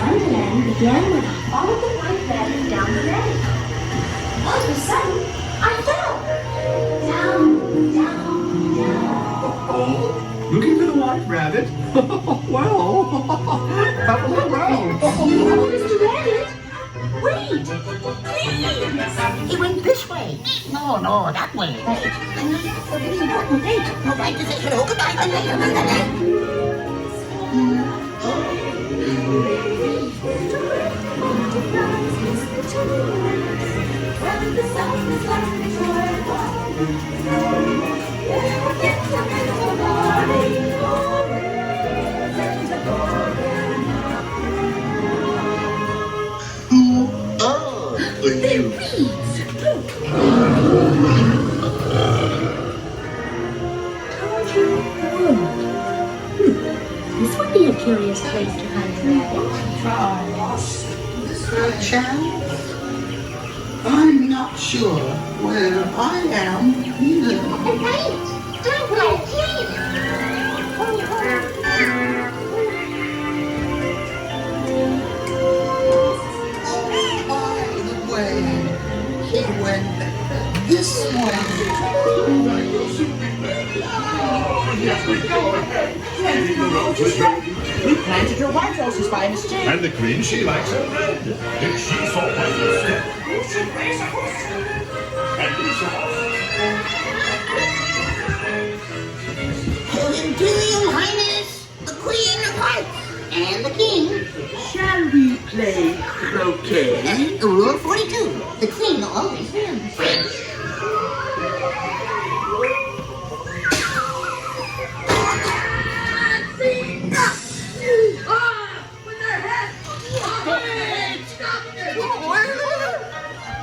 wonderland began when I followed the white rabbit down the lane. All of a sudden, I fell. Down, down, down. Oh, looking for the white rabbit? Well, have a look around. Oh, Mr. Rabbit, wait, please. He went this way. No, that way. Right. Wait. No, right to say hello. Goodbye. They're weeds. Look. Told you would. This would be a curious place to hunt a rabbit. Is there a chance? I'm not sure where I am either. Right. Don't let By the way, he went this way. You planted your white roses by mistake. And the queen, she likes it red. Did she saw by mistake? Imperial Highness, the Queen of Hearts, and the King. Shall we play croquet? Rule 42. The Queen always wins.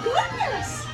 goodness.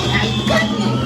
I got you.